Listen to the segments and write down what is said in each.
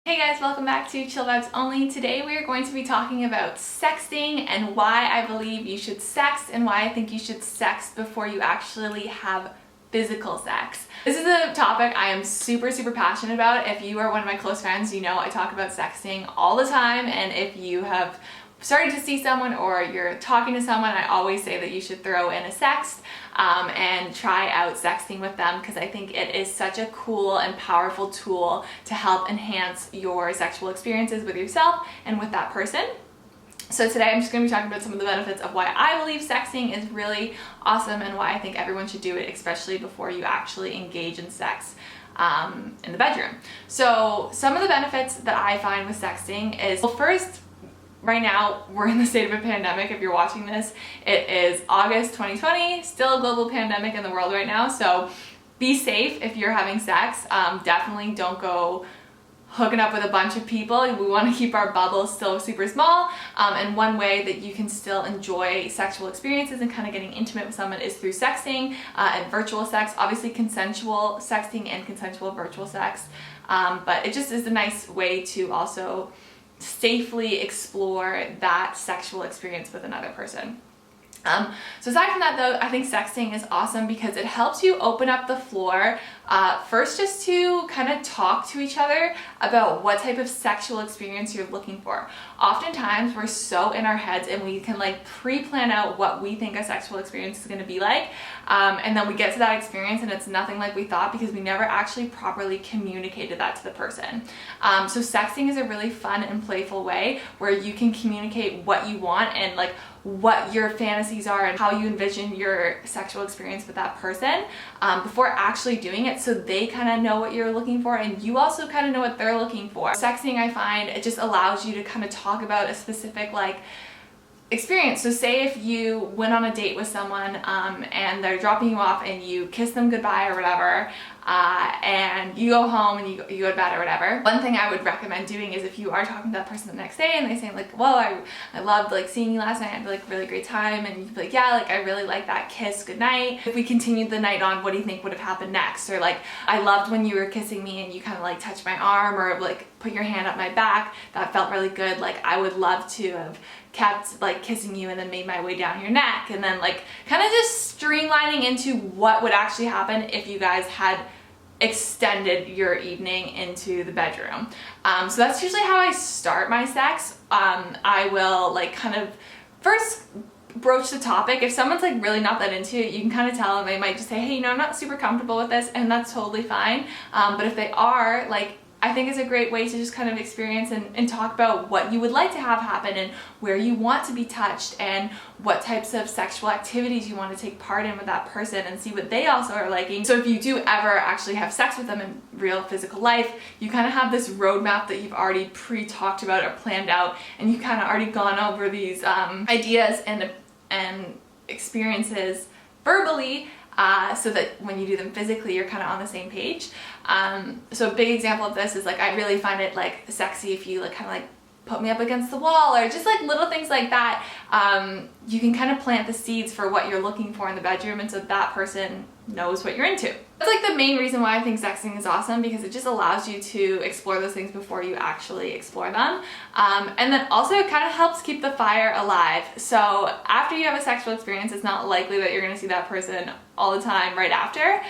Hey guys, welcome back to Chill Vibes Only. Today we are going to be talking about sexting and why I believe you should sext and why I think you should sext before you actually have physical sex. This is a topic I am super passionate about. If you are one of my close friends, you know I talk about sexting all the time, and if you have started to see someone or you're talking to someone, I always say that you should throw in a sext and try out sexting with them, because I think it is such a cool and powerful tool to help enhance your sexual experiences with yourself and with that person. So today I'm just going to be talking about some of the benefits of why I believe sexting is really awesome and why I think everyone should do it, especially before you actually engage in sex in the bedroom. So some of the benefits that I find with sexting is, well, first, right now, we're in the state of a pandemic. If you're watching this, it is August 2020, still a global pandemic in the world right now. So be safe if you're having sex. Definitely don't go hooking up with a bunch of people. We want to keep our bubble still super small. And one way that you can still enjoy sexual experiences and kind of getting intimate with someone is through sexting and virtual sex. Obviously consensual sexting and consensual virtual sex. But it just is a nice way to also safely explore that sexual experience with another person. So aside from that though, I think sexting is awesome because it helps you open up the floor, first just to kind of talk to each other about what type of sexual experience you're looking for. Oftentimes we're so in our heads and we can like pre-plan out what we think a sexual experience is going to be like, and then we get to that experience and it's nothing like we thought because we never actually properly communicated that to the person. So sexting is a really fun and playful way where you can communicate what you want and like what your fantasies are and how you envision your sexual experience with that person before actually doing it, so they kind of know what you're looking for and you also kind of know what they're looking for. Sexting, I find, it just allows you to kind of talk about a specific like experience. So say if you went on a date with someone and they're dropping you off and you kiss them goodbye or whatever, and you go home and you go to bed or whatever. One thing I would recommend doing is if you are talking to that person the next day and they say like, well, I loved like seeing you last night, I had like a really great time, and you'd be like, yeah, like I really like that kiss, good night. If we continued the night on, what do you think would have happened next? Or like, I loved when you were kissing me and you kind of like touched my arm or like put your hand up my back, that felt really good. Like I would love to have kept like kissing you and then made my way down your neck, and then like kind of just streamlining into what would actually happen if you guys had extended your evening into the bedroom. So that's usually how I start my sex. I will like kind of first broach the topic. If someone's like really not that into it, you can kind of tell them. They might just say, hey, you know, I'm not super comfortable with this, and that's totally fine. But if they are, like, I think it's a great way to just kind of experience and talk about what you would like to have happen and where you want to be touched and what types of sexual activities you want to take part in with that person and see what they also are liking. So if you do ever actually have sex with them in real physical life, you kind of have this roadmap that you've already pre-talked about or planned out, and you've kind of already gone over these ideas and experiences verbally, so that when you do them physically, you're kind of on the same page. So a big example of this is like, I really find it like sexy if you like kind of like put me up against the wall or just like little things like that. You can kind of plant the seeds for what you're looking for in the bedroom, and so that person knows what you're into. That's like the main reason why I think sexting is awesome, because it just allows you to explore those things before you actually explore them. And then also it kind of helps keep the fire alive. So after you have a sexual experience, it's not likely that you're going to see that person all the time right after.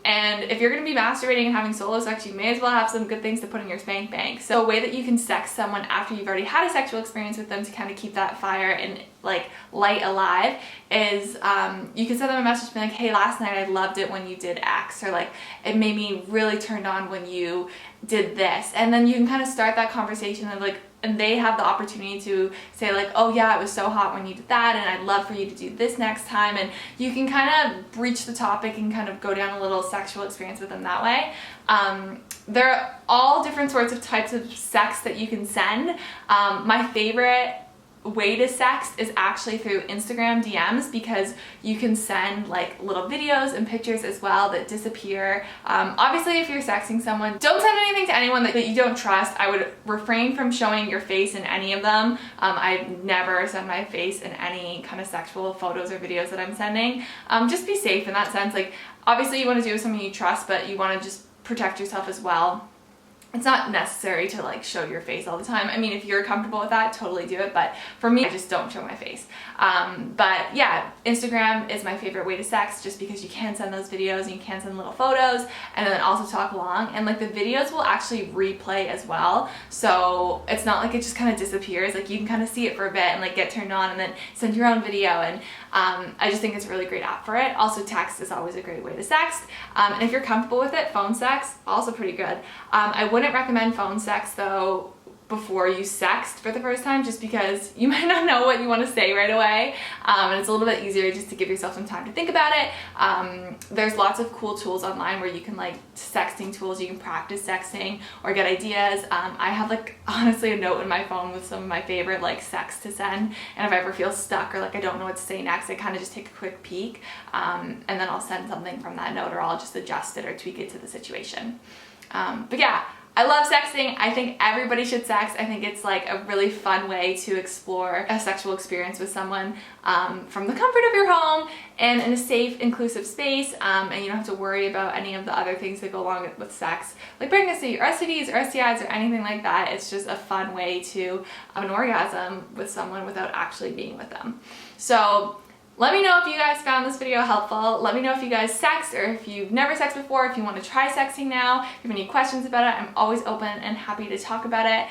And if you're going to be masturbating and having solo sex, you may as well have some good things to put in your spank bank. So a way that you can sex someone after you've already had a sexual experience with them to kind of keep that fire and like light alive is you can send them a message being like, hey, last night I loved it when you did X, or like it made me really turned on when you did this. And then you can kind of start that conversation and like, and they have the opportunity to say like, oh yeah, it was so hot when you did that, and I'd love for you to do this next time. And you can kind of breach the topic and kind of go down a little sexual experience with them that way. There are all different sorts of types of sex that you can send. My favorite way to sext is actually through Instagram DMs, because you can send like little videos and pictures as well that disappear. Obviously if you're sexting someone, don't send anything to anyone that you don't trust. I would refrain from showing your face in any of them. I never send my face in any kind of sexual photos or videos that I'm sending. Just be safe in that sense. Like obviously you want to do it with someone you trust, but you want to just protect yourself as well. It's not necessary to like show your face all the time. I mean, if you're comfortable with that, totally do it. But for me, I just don't show my face. But yeah, Instagram is my favorite way to sext just because you can send those videos and you can send little photos and then also talk along. And like the videos will actually replay as well. So it's not like it just kind of disappears. Like you can kind of see it for a bit and like get turned on and then send your own video. And I just think it's a really great app for it. Also, text is always a great way to sext. And if you're comfortable with it, phone sex, also pretty good. I wouldn't recommend phone sex though before you sext for the first time, just because you might not know what you want to say right away, and it's a little bit easier just to give yourself some time to think about it. There's lots of cool tools online where you can like sexting tools, you can practice sexting or get ideas. I have like honestly a note in my phone with some of my favorite like sex to send, and if I ever feel stuck or like I don't know what to say next, I kind of just take a quick peek, and then I'll send something from that note, or I'll just adjust it or tweak it to the situation. But yeah, I love sexting. I think everybody should sext. I think it's like a really fun way to explore a sexual experience with someone from the comfort of your home and in a safe, inclusive space, and you don't have to worry about any of the other things that go along with sex, like pregnancy or STDs or STIs or anything like that. It's just a fun way to have an orgasm with someone without actually being with them. So let me know if you guys found this video helpful. Let me know if you guys sext or if you've never sexted before, if you want to try sexting now, if you have any questions about it. I'm always open and happy to talk about it.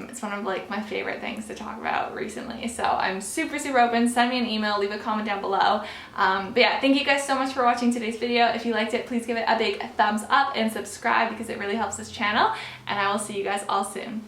It's one of like my favorite things to talk about recently. So I'm super, super open. Send me an email, leave a comment down below. But yeah, thank you guys so much for watching today's video. If you liked it, please give it a big thumbs up and subscribe because it really helps this channel. And I will see you guys all soon.